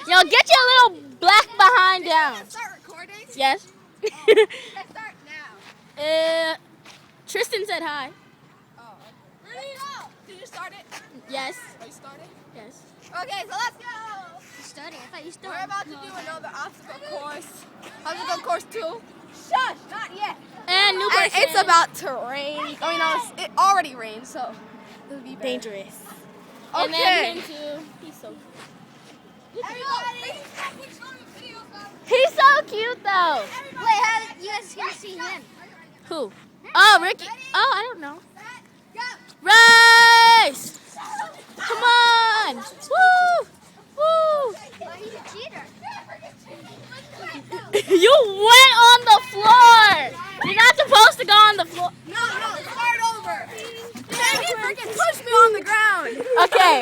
No, get your little black behind down. Start recording? Yes. Let's start now. Tristan said hi. Oh, okay. Really? No. Did you start it? Yes. Are you starting? Yes. Okay, so let's go. You starting? I thought you We're about to do another obstacle course. Obstacle course 2. Shush, not yet. And new person. It's about to rain. I mean, no, it already rained, so it'll be better. dangerous. Okay. And then him too. He's so cute. Everybody. He's so cute though. Wait, how you guys can see him? Who? Oh, Ricky. Oh, I don't know. Go. Race! Come on! Woo! Woo! Oh, he's a cheater. You went on the floor! You're not supposed to go on the floor. No, start over. You freaking pushed me on the ground. Okay.